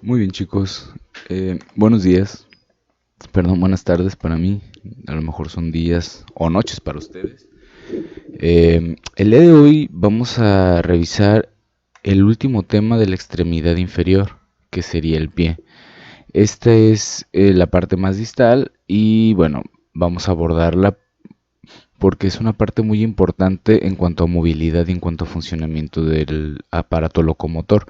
Muy bien, chicos. Buenos días. Perdón, buenas tardes para mí. A lo mejor son días o noches para ustedes. El día de hoy vamos a revisar el último tema de la extremidad inferior, que sería el pie. Esta es la parte más distal y bueno, vamos a abordarla porque es una parte muy importante en cuanto a movilidad y en cuanto a funcionamiento del aparato locomotor.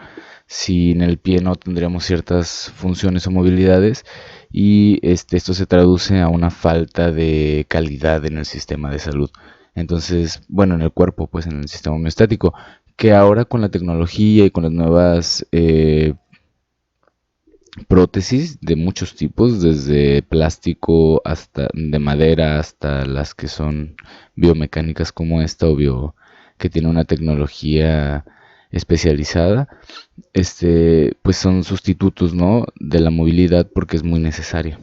Sin el pie no tendríamos ciertas funciones o movilidades y esto se traduce a una falta de calidad en el sistema de salud. Entonces, bueno, en el cuerpo, pues en el sistema homeostático, que ahora con la tecnología y con las nuevas prótesis de muchos tipos, desde plástico hasta de madera hasta las que son biomecánicas como esta que tiene una tecnología especializada, pues son sustitutos, ¿no? De la movilidad porque es muy necesaria.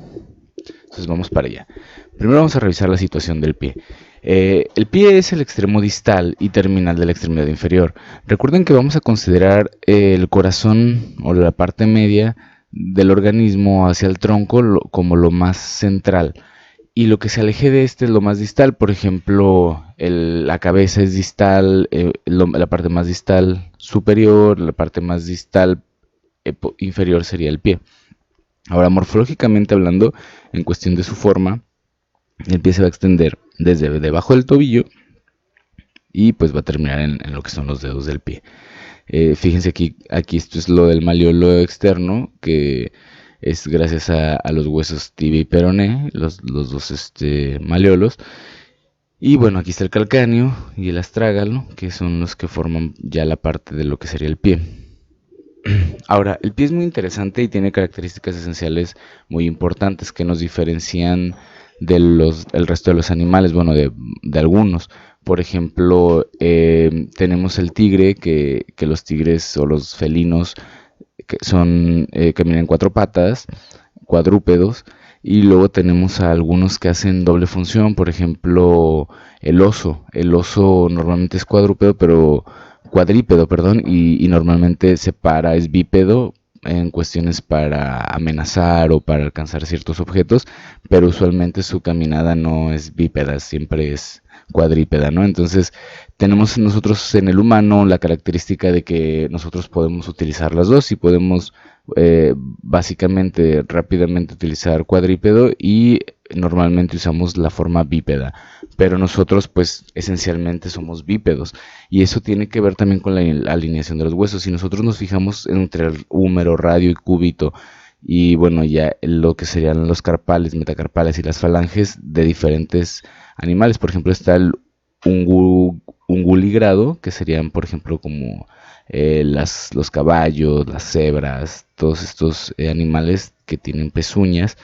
Entonces vamos para allá. Primero vamos a revisar la situación del pie. El pie es el extremo distal y terminal de la extremidad inferior. Recuerden que vamos a considerar el corazón o la parte media del organismo hacia el tronco como lo más central. Y lo que se aleje de este es lo más distal. Por ejemplo, la cabeza es distal, la parte más distal superior, la parte más distal inferior sería el pie. Ahora, morfológicamente hablando, en cuestión de su forma, el pie se va a extender desde debajo del tobillo y pues va a terminar en lo que son los dedos del pie. Fíjense aquí esto es lo del malleolo externo, que es gracias a los huesos tibia y peroné, los dos malleolos. Y bueno, aquí está el calcáneo y el astrágalo, que son los que forman ya la parte de lo que sería el pie. Ahora, el pie es muy interesante y tiene características esenciales muy importantes que nos diferencian el resto de los animales, bueno, de algunos. Por ejemplo, tenemos el tigre, que los tigres o los felinos caminan en cuatro patas, cuadrúpedos, y luego tenemos a algunos que hacen doble función, por ejemplo, el oso. El oso normalmente es cuadrípedo, perdón, y normalmente se para, es bípedo en cuestiones para amenazar o para alcanzar ciertos objetos, pero usualmente su caminada no es bípeda, siempre es cuadrípeda, ¿no? Entonces, tenemos nosotros en el humano la característica de que nosotros podemos utilizar las dos y podemos básicamente rápidamente utilizar cuadrípedo y normalmente usamos la forma bípeda, pero nosotros pues esencialmente somos bípedos y eso tiene que ver también con la alineación de los huesos. Si nosotros nos fijamos entre el húmero, radio y cúbito y bueno, ya lo que serían los carpales, metacarpales y las falanges de diferentes animales, por ejemplo está el unguligrado, que serían por ejemplo como los caballos, las cebras, todos estos animales que tienen pezuñas.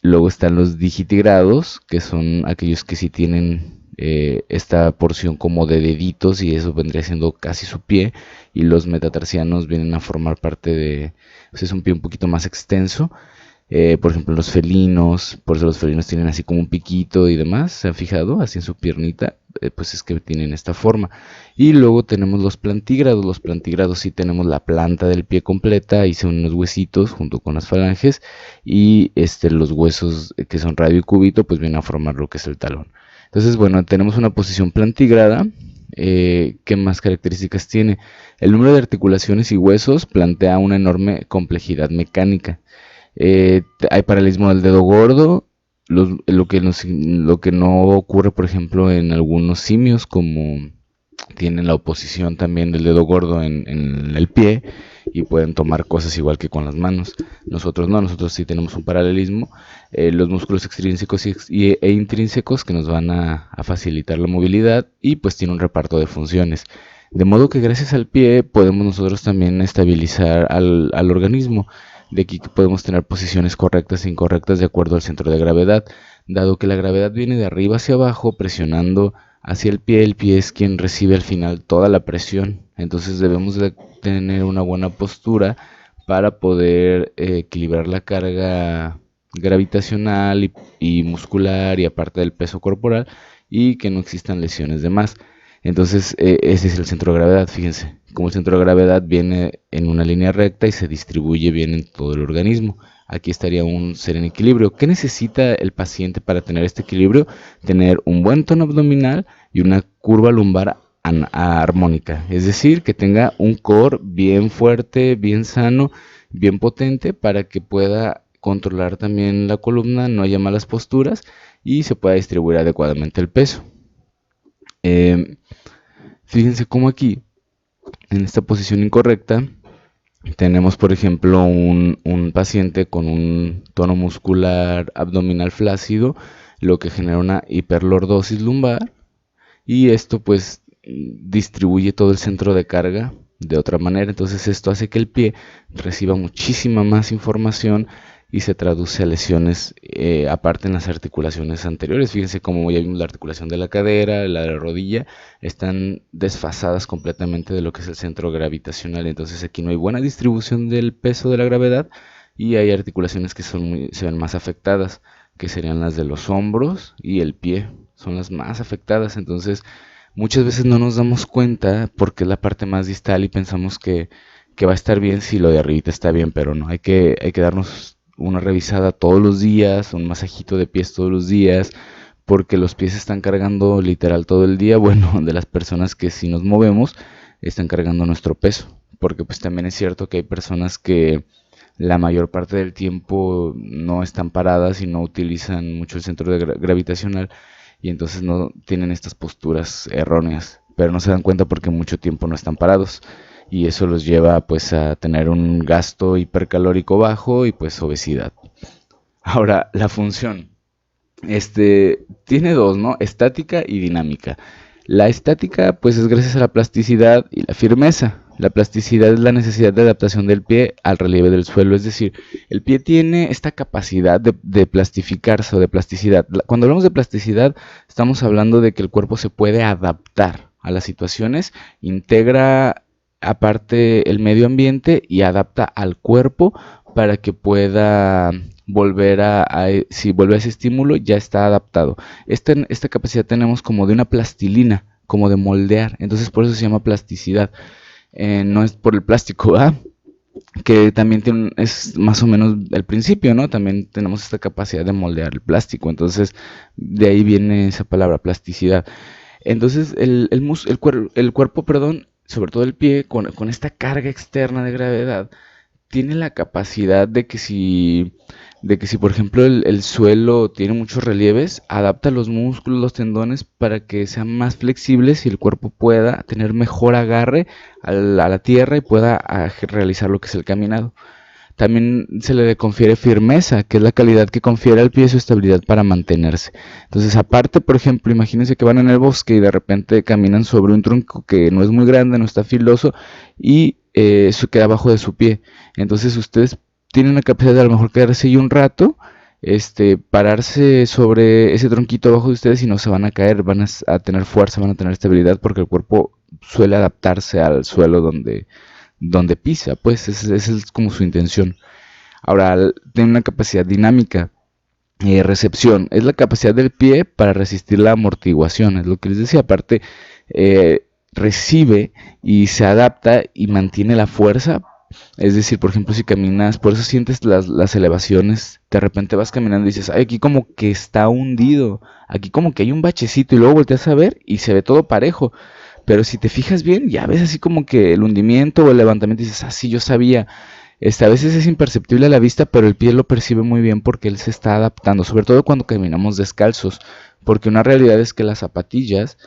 Luego están los digitigrados, que son aquellos que sí tienen esta porción como de deditos y eso vendría siendo casi su pie. Y los metatarsianos vienen a formar parte pues es un pie un poquito más extenso. Por ejemplo, los felinos, por eso los felinos tienen así como un piquito y demás, ¿se han fijado? Así en su piernita, pues es que tienen esta forma. Y luego tenemos los plantígrados sí tenemos la planta del pie completa, y son unos huesitos junto con las falanges, y los huesos que son radio y cúbito, pues vienen a formar lo que es el talón. Entonces, bueno, tenemos una posición plantígrada. ¿Qué más características tiene? El número de articulaciones y huesos plantea una enorme complejidad mecánica. Hay paralelismo del dedo gordo, lo que no ocurre, por ejemplo, en algunos simios, como tienen la oposición también del dedo gordo en el pie y pueden tomar cosas igual que con las manos. Nosotros no, nosotros sí tenemos un paralelismo. Los músculos extrínsecos e intrínsecos que nos van a facilitar la movilidad y pues tiene un reparto de funciones. De modo que gracias al pie podemos nosotros también estabilizar al organismo. De aquí que podemos tener posiciones correctas e incorrectas de acuerdo al centro de gravedad, dado que la gravedad viene de arriba hacia abajo presionando hacia el pie es quien recibe al final toda la presión. Entonces debemos de tener una buena postura para poder equilibrar la carga gravitacional y muscular y aparte del peso corporal y que no existan lesiones de más. Entonces, ese es el centro de gravedad, fíjense. Como el centro de gravedad viene en una línea recta y se distribuye bien en todo el organismo. Aquí estaría un ser en equilibrio. ¿Qué necesita el paciente para tener este equilibrio? Tener un buen tono abdominal y una curva lumbar armónica. Es decir, que tenga un core bien fuerte, bien sano, bien potente para que pueda controlar también la columna, no haya malas posturas y se pueda distribuir adecuadamente el peso. Fíjense cómo aquí, en esta posición incorrecta, tenemos, por ejemplo, un paciente con un tono muscular abdominal flácido, lo que genera una hiperlordosis lumbar, y esto pues distribuye todo el centro de carga de otra manera. Entonces esto hace que el pie reciba muchísima más información y se traduce a lesiones aparte en las articulaciones anteriores. Fíjense cómo ya vimos la articulación de la cadera, la de la rodilla, están desfasadas completamente de lo que es el centro gravitacional. Entonces aquí no hay buena distribución del peso de la gravedad y hay articulaciones que se ven más afectadas, que serían las de los hombros y el pie. Son las más afectadas. Entonces muchas veces no nos damos cuenta porque es la parte más distal y pensamos que va a estar bien si lo de arribita está bien, pero no, hay que darnos una revisada todos los días, un masajito de pies todos los días, porque los pies están cargando literal todo el día. Bueno, de las personas que si nos movemos están cargando nuestro peso, porque pues también es cierto que hay personas que la mayor parte del tiempo no están paradas y no utilizan mucho el centro gravitacional y entonces no tienen estas posturas erróneas, pero no se dan cuenta porque mucho tiempo no están parados y eso los lleva pues a tener un gasto hipercalórico bajo y pues obesidad. Ahora, la función. Tiene dos, ¿no? Estática y dinámica. La estática, pues es gracias a la plasticidad y la firmeza. La plasticidad es la necesidad de adaptación del pie al relieve del suelo, es decir, el pie tiene esta capacidad de plastificarse o de plasticidad. Cuando hablamos de plasticidad, estamos hablando de que el cuerpo se puede adaptar a las situaciones, integra aparte el medio ambiente y adapta al cuerpo para que pueda volver si vuelve a ese estímulo, ya está adaptado. Esta capacidad tenemos como de una plastilina, como de moldear, entonces por eso se llama plasticidad. No es por el plástico, ¿verdad? Que también es más o menos el principio, ¿no? También tenemos esta capacidad de moldear el plástico, entonces de ahí viene esa palabra, plasticidad. Entonces el cuerpo, perdón, sobre todo el pie, con esta carga externa de gravedad, tiene la capacidad de que si por ejemplo el suelo tiene muchos relieves, adapta los músculos, los tendones para que sean más flexibles y el cuerpo pueda tener mejor agarre a la tierra y pueda realizar lo que es el caminado. También se le confiere firmeza, que es la calidad que confiere al pie su estabilidad para mantenerse. Entonces, aparte, por ejemplo, imagínense que van en el bosque y de repente caminan sobre un tronco que no es muy grande, no está filoso y eso queda abajo de su pie. Entonces, ustedes tienen la capacidad de a lo mejor quedarse ahí un rato, pararse sobre ese tronquito abajo de ustedes y no se van a caer, van a tener fuerza, van a tener estabilidad porque el cuerpo suele adaptarse al suelo donde pisa, pues esa es como su intención. Ahora, tiene una capacidad dinámica. Recepción, es la capacidad del pie para resistir la amortiguación, es lo que les decía, aparte recibe y se adapta y mantiene la fuerza, es decir, por ejemplo, si caminas, por eso sientes las elevaciones, de repente vas caminando y dices, ay, aquí como que está hundido, aquí como que hay un bachecito y luego volteas a ver y se ve todo parejo. Pero si te fijas bien, ya ves así como que el hundimiento o el levantamiento y dices, ah, sí, yo sabía. A veces es imperceptible a la vista, pero el pie lo percibe muy bien porque él se está adaptando, sobre todo cuando caminamos descalzos. Porque una realidad es que las zapatillas,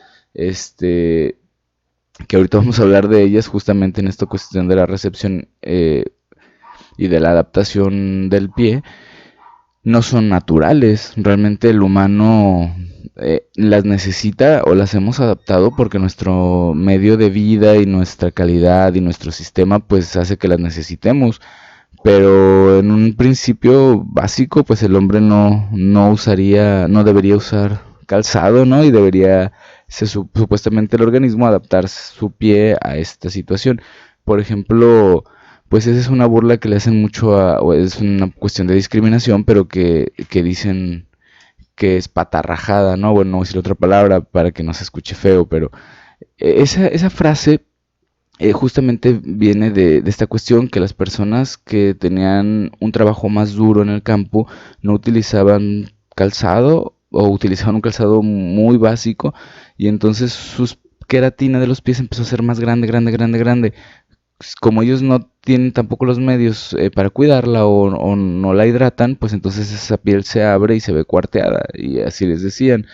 que ahorita vamos a hablar de ellas justamente en esta cuestión de la recepción y de la adaptación del pie, no son naturales. Realmente el humano las necesita o las hemos adaptado porque nuestro medio de vida y nuestra calidad y nuestro sistema pues hace que las necesitemos. Pero en un principio básico pues el hombre no debería usar calzado, ¿no? Y debería supuestamente el organismo adaptar su pie a esta situación. Por ejemplo, pues esa es una burla que le hacen mucho o es una cuestión de discriminación, pero que dicen que es patarrajada, ¿no? Bueno, no voy a decir otra palabra para que no se escuche feo, pero Esa frase justamente viene de esta cuestión que las personas que tenían un trabajo más duro en el campo no utilizaban calzado o utilizaban un calzado muy básico y entonces sus queratina de los pies empezó a ser más grande, grande, grande, grande. Como ellos no tienen tampoco los medios para cuidarla o no la hidratan, pues entonces esa piel se abre y se ve cuarteada y así les decían.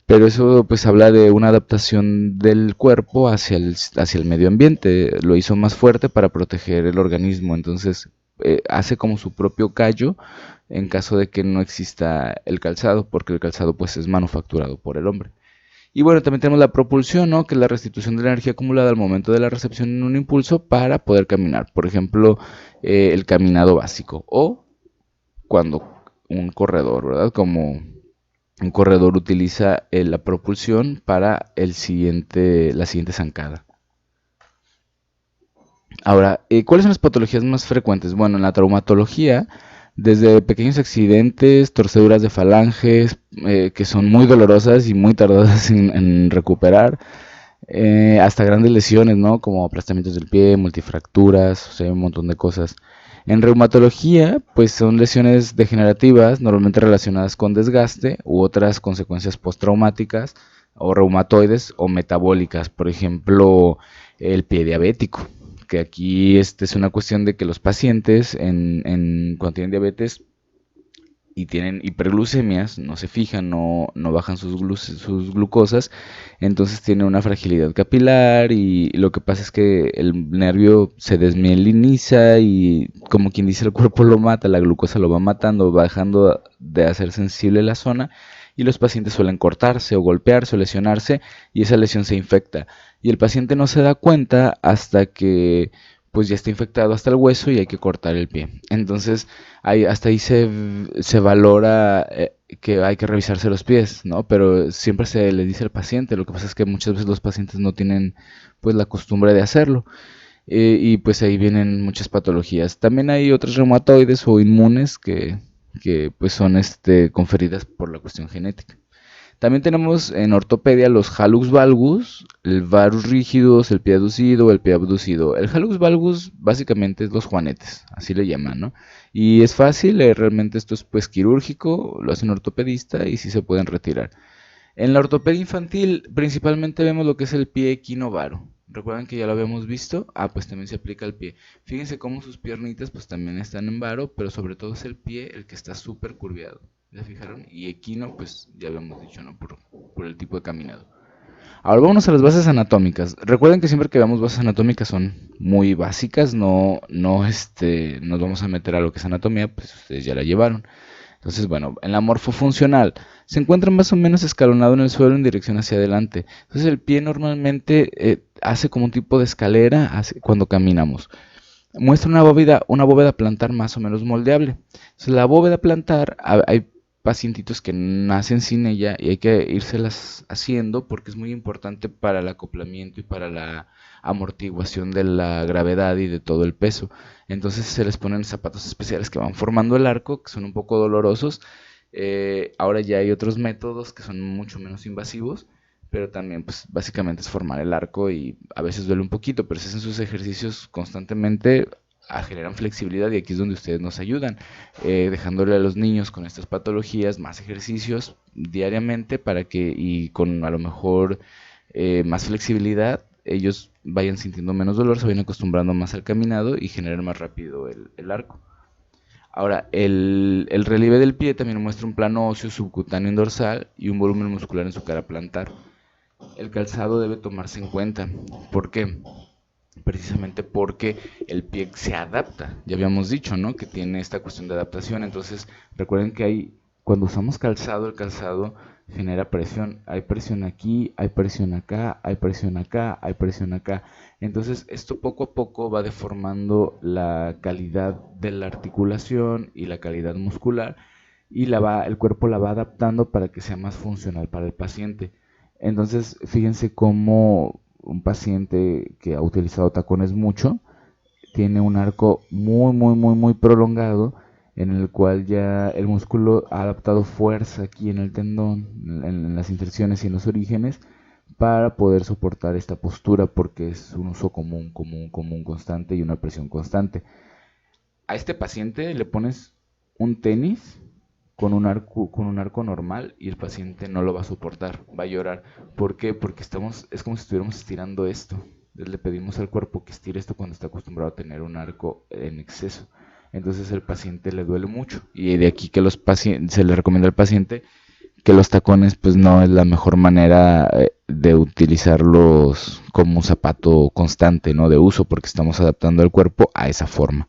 Pero eso pues habla de una adaptación del cuerpo hacia el medio ambiente. Lo hizo más fuerte para proteger el organismo. Entonces hace como su propio callo en caso de que no exista el calzado, porque el calzado pues es manufacturado por el hombre. Y bueno, también tenemos la propulsión, ¿no? Que es la restitución de la energía acumulada al momento de la recepción en un impulso para poder caminar. Por ejemplo, el caminado básico o cuando un corredor, ¿verdad? Como un corredor utiliza la propulsión para la siguiente zancada. Ahora, ¿cuáles son las patologías más frecuentes? Bueno, en la traumatología, desde pequeños accidentes, torceduras de falanges, que son muy dolorosas y muy tardadas en recuperar, hasta grandes lesiones, ¿no? Como aplastamientos del pie, multifracturas, o sea, un montón de cosas. En reumatología, pues son lesiones degenerativas, normalmente relacionadas con desgaste u otras consecuencias postraumáticas, o reumatoides o metabólicas, por ejemplo, el pie diabético, que aquí es una cuestión de que los pacientes cuando tienen diabetes y tienen hiperglucemias, no se fijan, no bajan sus glucosas, entonces tiene una fragilidad capilar y lo que pasa es que el nervio se desmieliniza y como quien dice el cuerpo lo mata, la glucosa lo va matando, va dejando de hacer sensible la zona y los pacientes suelen cortarse o golpearse o lesionarse y esa lesión se infecta y el paciente no se da cuenta hasta que pues ya está infectado hasta el hueso y hay que cortar el pie. Entonces, hasta ahí se valora que hay que revisarse los pies, ¿no? Pero siempre se le dice al paciente, lo que pasa es que muchas veces los pacientes no tienen pues la costumbre de hacerlo. Y pues ahí vienen muchas patologías. También hay otros reumatoides o inmunes que pues son conferidas por la cuestión genética. También tenemos en ortopedia los hallux valgus, el varus rígidos, el pie aducido, el pie abducido. El hallux valgus básicamente es los juanetes, así le llaman, ¿no? Y es fácil, realmente esto es pues quirúrgico, lo hace un ortopedista y sí se pueden retirar. En la ortopedia infantil principalmente vemos lo que es el pie equinovaro. ¿Recuerdan que ya lo habíamos visto? Ah, pues también se aplica al pie. Fíjense cómo sus piernitas pues también están en varo, pero sobre todo es el pie el que está súper curviado. ¿Ya fijaron? Y equino, pues ya habíamos dicho, ¿no? Por el tipo de caminado. Ahora vámonos a las bases anatómicas. Recuerden que siempre que veamos bases anatómicas son muy básicas, no nos vamos a meter a lo que es anatomía, pues ustedes ya la llevaron. Entonces, bueno, en la morfofuncional se encuentra más o menos escalonado en el suelo en dirección hacia adelante. Entonces el pie normalmente hace como un tipo de escalera cuando caminamos. Muestra una bóveda plantar más o menos moldeable. Entonces la bóveda plantar, hay pacientitos que nacen sin ella y hay que irselas haciendo porque es muy importante para el acoplamiento y para la amortiguación de la gravedad y de todo el peso. Entonces se les ponen zapatos especiales que van formando el arco, que son un poco dolorosos. Ahora ya hay otros métodos que son mucho menos invasivos, pero también pues básicamente es formar el arco y a veces duele un poquito, pero si hacen sus ejercicios constantemente generan flexibilidad y aquí es donde ustedes nos ayudan, dejándole a los niños con estas patologías más ejercicios diariamente para que y con a lo mejor más flexibilidad ellos vayan sintiendo menos dolor, se vayan acostumbrando más al caminado y generen más rápido el arco. Ahora, el relieve del pie también muestra un plano óseo subcutáneo en dorsal y un volumen muscular en su cara plantar. El calzado debe tomarse en cuenta. ¿Por qué? Precisamente porque el pie se adapta. Ya habíamos dicho, ¿no? Que tiene esta cuestión de adaptación. Entonces, recuerden que cuando usamos calzado, el calzado genera presión. Hay presión aquí, hay presión acá, hay presión acá, hay presión acá. Entonces, esto poco a poco va deformando la calidad de la articulación y la calidad muscular y el cuerpo la va adaptando para que sea más funcional para el paciente. Entonces, fíjense cómo un paciente que ha utilizado tacones mucho tiene un arco muy, muy, muy, muy prolongado en el cual ya el músculo ha adaptado fuerza aquí en el tendón, en las inserciones y en los orígenes, para poder soportar esta postura, porque es un uso común, constante y una presión constante. A este paciente le pones un tenis con un arco normal y el paciente no lo va a soportar, va a llorar. ¿Por qué? Porque es como si estuviéramos estirando esto. Le pedimos al cuerpo que estire esto cuando está acostumbrado a tener un arco en exceso. Entonces el paciente le duele mucho y de aquí que se le recomienda al paciente que los tacones pues no es la mejor manera de utilizarlos como un zapato constante, ¿no? De uso, porque estamos adaptando el cuerpo a esa forma.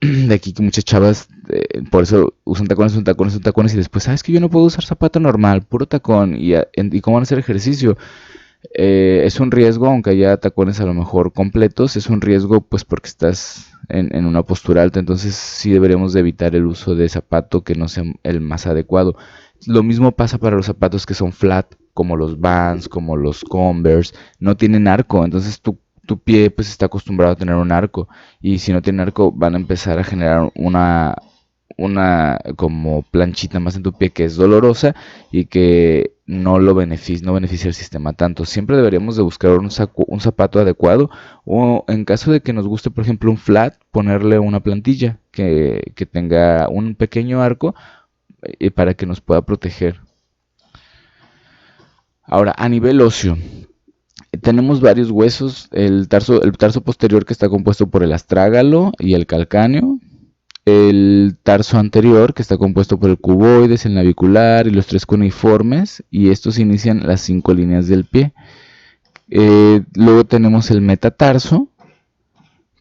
De aquí que muchas chavas por eso usan tacones y después, ¿sabes que yo no puedo usar zapato normal, puro tacón? ¿Y cómo van a hacer ejercicio? Es un riesgo, aunque haya tacones a lo mejor completos, es un riesgo pues porque estás en una postura alta, entonces sí deberíamos de evitar el uso de zapato que no sea el más adecuado. Lo mismo pasa para los zapatos que son flat, como los Vans, como los Converse, no tienen arco, entonces tu pie pues está acostumbrado a tener un arco y si no tiene arco van a empezar a generar una como planchita más en tu pie que es dolorosa y que no beneficia el sistema tanto. Siempre deberíamos de buscar un zapato adecuado o en caso de que nos guste, por ejemplo, un flat, ponerle una plantilla que tenga un pequeño arco para que nos pueda proteger. Ahora, a nivel óseo, tenemos varios huesos, el tarso posterior que está compuesto por el astrágalo y el calcáneo, el tarso anterior que está compuesto por el cuboides, el navicular y los tres cuneiformes, y estos inician las 5 líneas del pie. Luego tenemos el metatarso,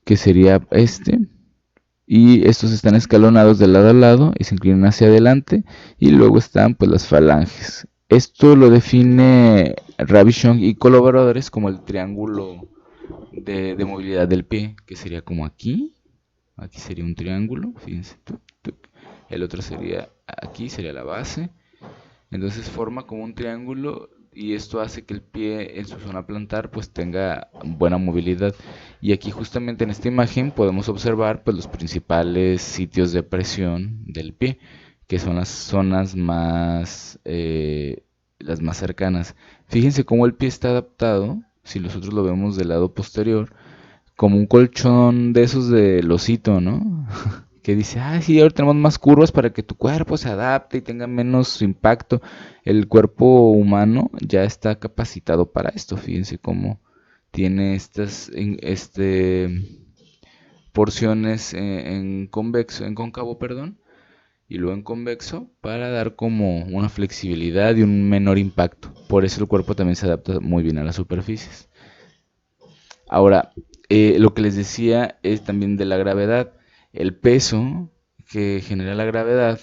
que sería este, y estos están escalonados de lado a lado y se inclinan hacia adelante, y luego están pues las falanges. Esto lo define Ravishon y colaboradores como el triángulo de movilidad del pie, que sería como aquí. Aquí sería un triángulo, fíjense. El otro sería aquí, sería la base. Entonces forma como un triángulo y esto hace que el pie en su zona plantar pues tenga buena movilidad. Y aquí justamente en esta imagen podemos observar pues los principales sitios de presión del pie, que son las zonas las más cercanas. Fíjense cómo el pie está adaptado, si nosotros lo vemos del lado posterior, como un colchón de esos de losito, ¿no? Que dice, sí, ahora tenemos más curvas para que tu cuerpo se adapte y tenga menos impacto. El cuerpo humano ya está capacitado para esto. Fíjense cómo tiene estas porciones en cóncavo, perdón, y luego en convexo para dar como una flexibilidad y un menor impacto. Por eso el cuerpo también se adapta muy bien a las superficies. Ahora, lo que les decía es también de la gravedad. El peso que genera la gravedad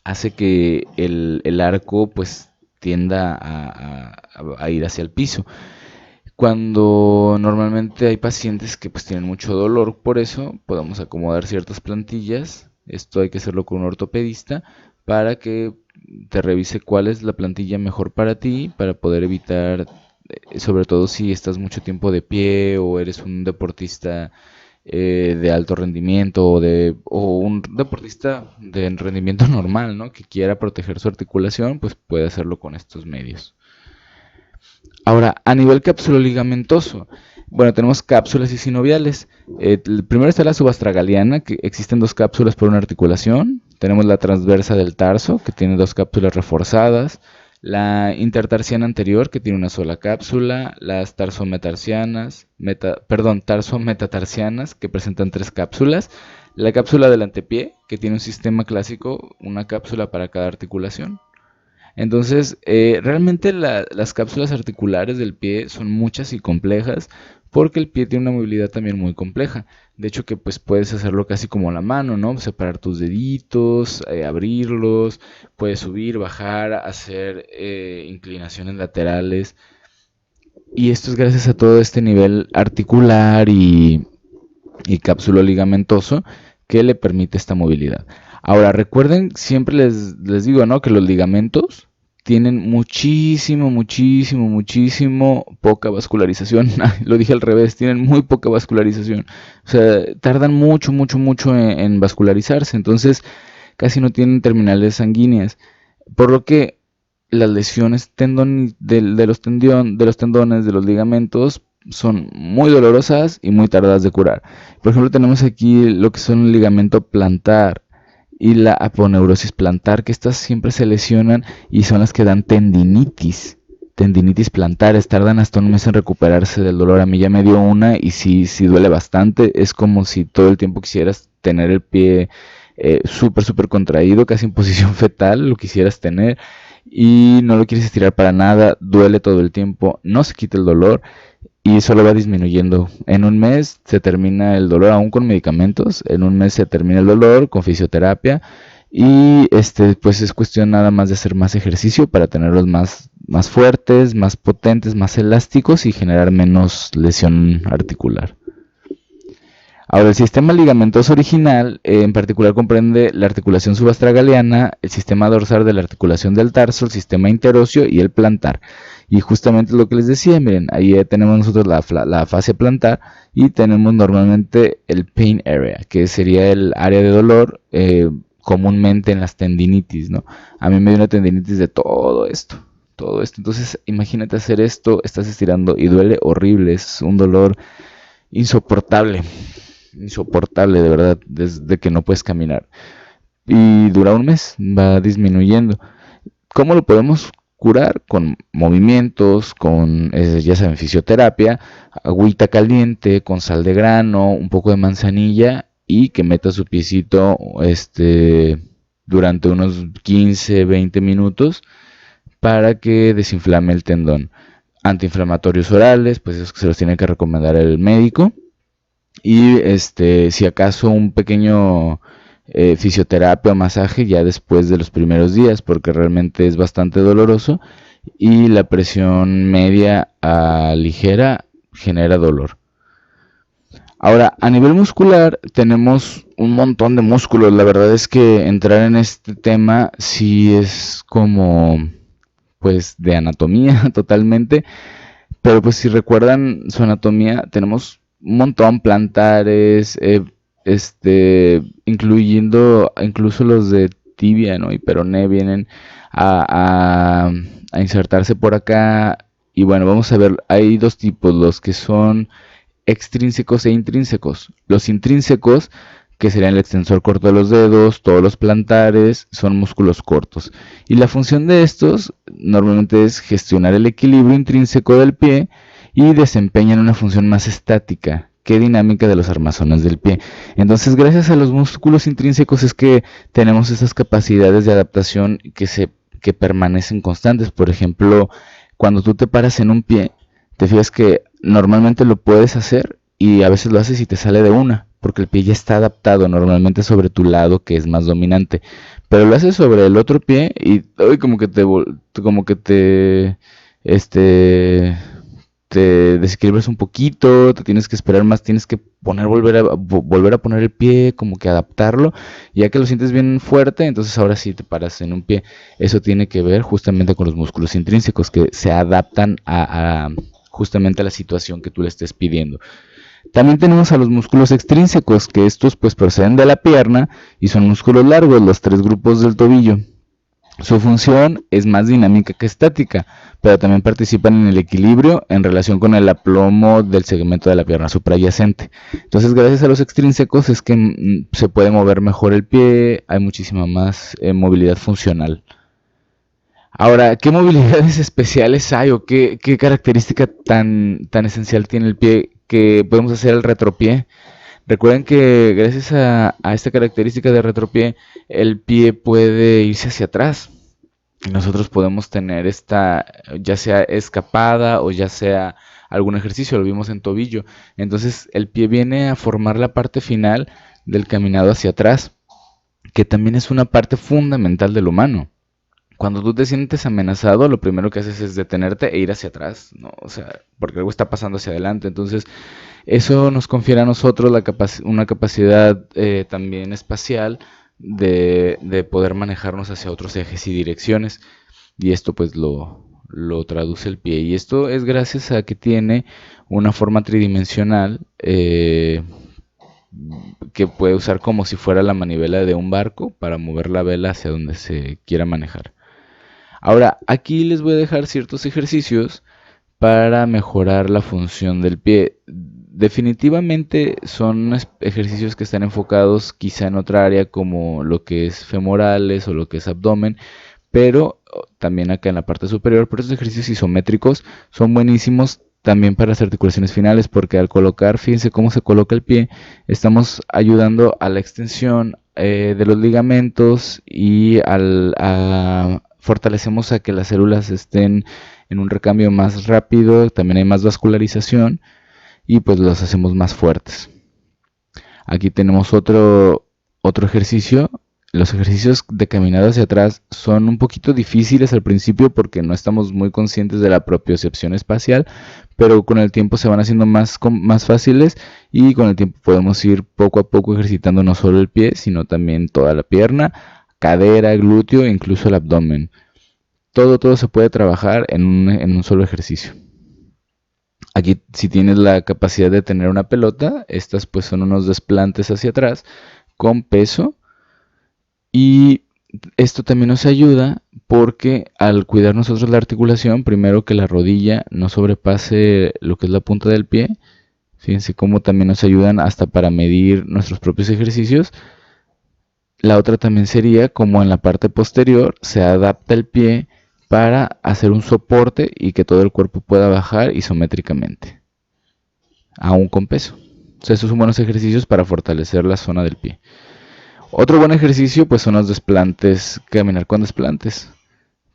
hace que el arco pues tienda a ir hacia el piso. Cuando normalmente hay pacientes que pues tienen mucho dolor, por eso podemos acomodar ciertas plantillas. Esto hay que hacerlo con un ortopedista para que te revise cuál es la plantilla mejor para ti, para poder evitar, sobre todo si estás mucho tiempo de pie o eres un deportista de alto rendimiento o un deportista de rendimiento normal, ¿no? Que quiera proteger su articulación, pues puede hacerlo con estos medios. Ahora, a nivel capsuloligamentario, bueno, tenemos cápsulas y sinoviales. Primero está la subastragaliana, que existen 2 cápsulas por una articulación. Tenemos la transversa del tarso, que tiene 2 cápsulas reforzadas. La intertarsiana anterior, que tiene una sola cápsula. Las tarsometarsianas, tarsometatarsianas, que presentan 3 cápsulas. La cápsula del antepié, que tiene un sistema clásico, una cápsula para cada articulación. Entonces, realmente las cápsulas articulares del pie son muchas y complejas porque el pie tiene una movilidad también muy compleja. De hecho que pues puedes hacerlo casi como la mano, ¿no? Separar tus deditos, abrirlos, puedes subir, bajar, hacer inclinaciones laterales. Y esto es gracias a todo este nivel articular y cápsulo ligamentoso que le permite esta movilidad. Ahora, recuerden, siempre les digo, ¿no? Que los ligamentos tienen muchísimo poca vascularización. Lo dije al revés, tienen muy poca vascularización. O sea, tardan mucho en vascularizarse. Entonces, casi no tienen terminales sanguíneas. Por lo que las lesiones de los tendones, de los ligamentos, son muy dolorosas y muy tardadas de curar. Por ejemplo, tenemos aquí lo que son el ligamento plantar y la aponeurosis plantar, que estas siempre se lesionan y son las que dan tendinitis plantares, tardan hasta un mes en recuperarse del dolor. A mí ya me dio una y sí, sí duele bastante, es como si todo el tiempo quisieras tener el pie súper contraído, casi en posición fetal, lo quisieras tener y no lo quieres estirar para nada, duele todo el tiempo, no se quita el dolor y solo va disminuyendo. En un mes se termina el dolor, aún con medicamentos, en un mes se termina el dolor con fisioterapia y pues es cuestión nada más de hacer más ejercicio para tenerlos más fuertes, más potentes, más elásticos y generar menos lesión articular. Ahora, el sistema ligamentoso original en particular comprende la articulación subastragaliana, el sistema dorsal de la articulación del tarso, el sistema interóseo y el plantar. Y justamente lo que les decía, miren, ahí tenemos nosotros la fascia plantar y tenemos normalmente el pain area, que sería el área de dolor comúnmente en las tendinitis, ¿no? A mí me dio una tendinitis de todo esto. Entonces, imagínate hacer esto, estás estirando y duele horrible, es un dolor insoportable de verdad, desde que no puedes caminar. Y dura un mes, va disminuyendo. ¿Cómo lo podemos curar? Con movimientos, con, ya saben, fisioterapia, agüita caliente, con sal de grano, un poco de manzanilla y que meta su piecito durante unos 15, 20 minutos para que desinflame el tendón. Antiinflamatorios orales, pues eso se los tiene que recomendar el médico. Y si acaso un pequeño fisioterapia o masaje ya después de los primeros días, porque realmente es bastante doloroso y la presión media a ligera genera dolor. Ahora, a nivel muscular tenemos un montón de músculos. La verdad es que entrar en este tema sí es como pues de anatomía totalmente, pero pues si recuerdan su anatomía tenemos un montón, plantares, incluyendo incluso los de tibia, ¿no? Y peroné vienen a insertarse por acá. Y bueno, vamos a ver, hay dos tipos, los que son extrínsecos e intrínsecos. Los intrínsecos, que serían el extensor corto de los dedos, todos los plantares, son músculos cortos. Y la función de estos normalmente es gestionar el equilibrio intrínseco del pie y desempeñan una función más estática que dinámica de los armazones del pie. Entonces, gracias a los músculos intrínsecos es que tenemos esas capacidades de adaptación que permanecen constantes. Por ejemplo, cuando tú te paras en un pie, te fijas que normalmente lo puedes hacer y a veces lo haces y te sale de una, porque el pie ya está adaptado normalmente sobre tu lado que es más dominante, pero lo haces sobre el otro pie y uy, como que te desequilibras un poquito, te tienes que esperar más, tienes que volver a poner el pie, como que adaptarlo, y ya que lo sientes bien fuerte, entonces ahora sí te paras en un pie. Eso tiene que ver justamente con los músculos intrínsecos que se adaptan justamente a la situación que tú le estés pidiendo. También tenemos a los músculos extrínsecos, que estos pues proceden de la pierna y son músculos largos, los tres grupos del tobillo. Su función es más dinámica que estática, pero también participan en el equilibrio en relación con el aplomo del segmento de la pierna suprayacente. Entonces, gracias a los extrínsecos es que se puede mover mejor el pie, hay muchísima más movilidad funcional. Ahora, ¿qué movilidades especiales hay o qué característica tan esencial tiene el pie que podemos hacer al retropié? Recuerden que gracias a esta característica de retropié, el pie puede irse hacia atrás. Y nosotros podemos tener esta, ya sea escapada o ya sea algún ejercicio, lo vimos en tobillo. Entonces el pie viene a formar la parte final del caminado hacia atrás, que también es una parte fundamental del humano. Cuando tú te sientes amenazado, lo primero que haces es detenerte e ir hacia atrás, ¿no? O sea, porque algo está pasando hacia adelante. Entonces, eso nos confiere a nosotros una capacidad también espacial de poder manejarnos hacia otros ejes y direcciones. Y esto pues lo traduce el pie. Y esto es gracias a que tiene una forma tridimensional que puede usar como si fuera la manivela de un barco para mover la vela hacia donde se quiera manejar. Ahora, aquí les voy a dejar ciertos ejercicios para mejorar la función del pie. Definitivamente son ejercicios que están enfocados quizá en otra área como lo que es femorales o lo que es abdomen, pero también acá en la parte superior. Pero estos ejercicios isométricos son buenísimos también para las articulaciones finales, porque al colocar, fíjense cómo se coloca el pie, estamos ayudando a la extensión de los ligamentos y fortalecemos a que las células estén en un recambio más rápido, también hay más vascularización y pues los hacemos más fuertes. Aquí tenemos otro ejercicio. Los ejercicios de caminado hacia atrás son un poquito difíciles al principio porque no estamos muy conscientes de la propiocepción espacial, pero con el tiempo se van haciendo más fáciles y con el tiempo podemos ir poco a poco ejercitando no solo el pie, sino también toda la pierna, cadera, glúteo e incluso el abdomen. Todo se puede trabajar en un solo ejercicio. Aquí, si tienes la capacidad de tener una pelota, estas pues son unos desplantes hacia atrás con peso. Y esto también nos ayuda porque al cuidar nosotros la articulación, primero que la rodilla no sobrepase lo que es la punta del pie. Fíjense cómo también nos ayudan hasta para medir nuestros propios ejercicios. La otra también sería como en la parte posterior se adapta el pie para hacer un soporte y que todo el cuerpo pueda bajar isométricamente, aún con peso. O sea, estos son buenos ejercicios para fortalecer la zona del pie. Otro buen ejercicio pues son los desplantes, caminar con desplantes,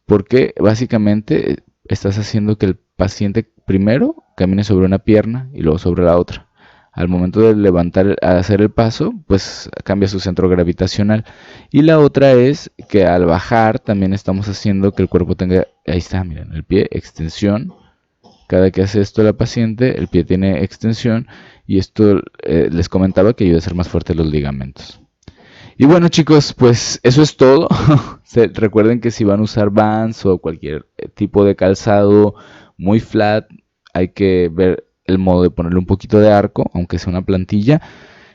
porque básicamente estás haciendo que el paciente primero camine sobre una pierna y luego sobre la otra. Al momento de levantar, hacer el paso, pues cambia su centro gravitacional. Y la otra es que al bajar también estamos haciendo que el cuerpo tenga, ahí está, miren, el pie, extensión. Cada que hace esto la paciente, el pie tiene extensión y esto les comentaba que ayuda a hacer más fuertes los ligamentos. Y bueno chicos, pues eso es todo. Recuerden que si van a usar Vans o cualquier tipo de calzado muy flat, hay que ver el modo de ponerle un poquito de arco, aunque sea una plantilla.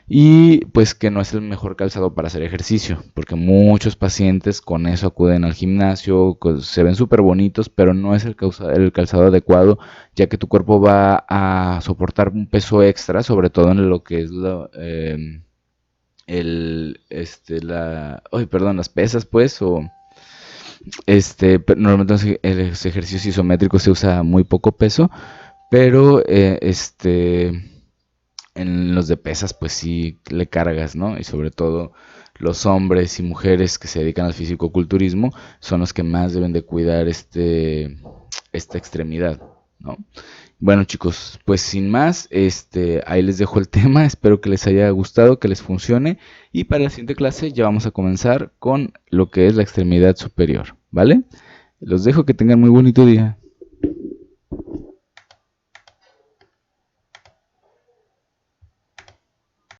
Y pues que no es el mejor calzado para hacer ejercicio, porque muchos pacientes con eso acuden al gimnasio, se ven súper bonitos, pero no es el calzado adecuado, ya que tu cuerpo va a soportar un peso extra, sobre todo en lo que es las pesas pues, o normalmente en los ejercicios isométricos se usa muy poco peso, pero en los de pesas pues sí le cargas, ¿no? Y sobre todo los hombres y mujeres que se dedican al fisicoculturismo son los que más deben de cuidar esta extremidad, ¿no? Bueno chicos, pues sin más, ahí les dejo el tema, espero que les haya gustado, que les funcione y para la siguiente clase ya vamos a comenzar con lo que es la extremidad superior, ¿vale? Los dejo, que tengan muy bonito día.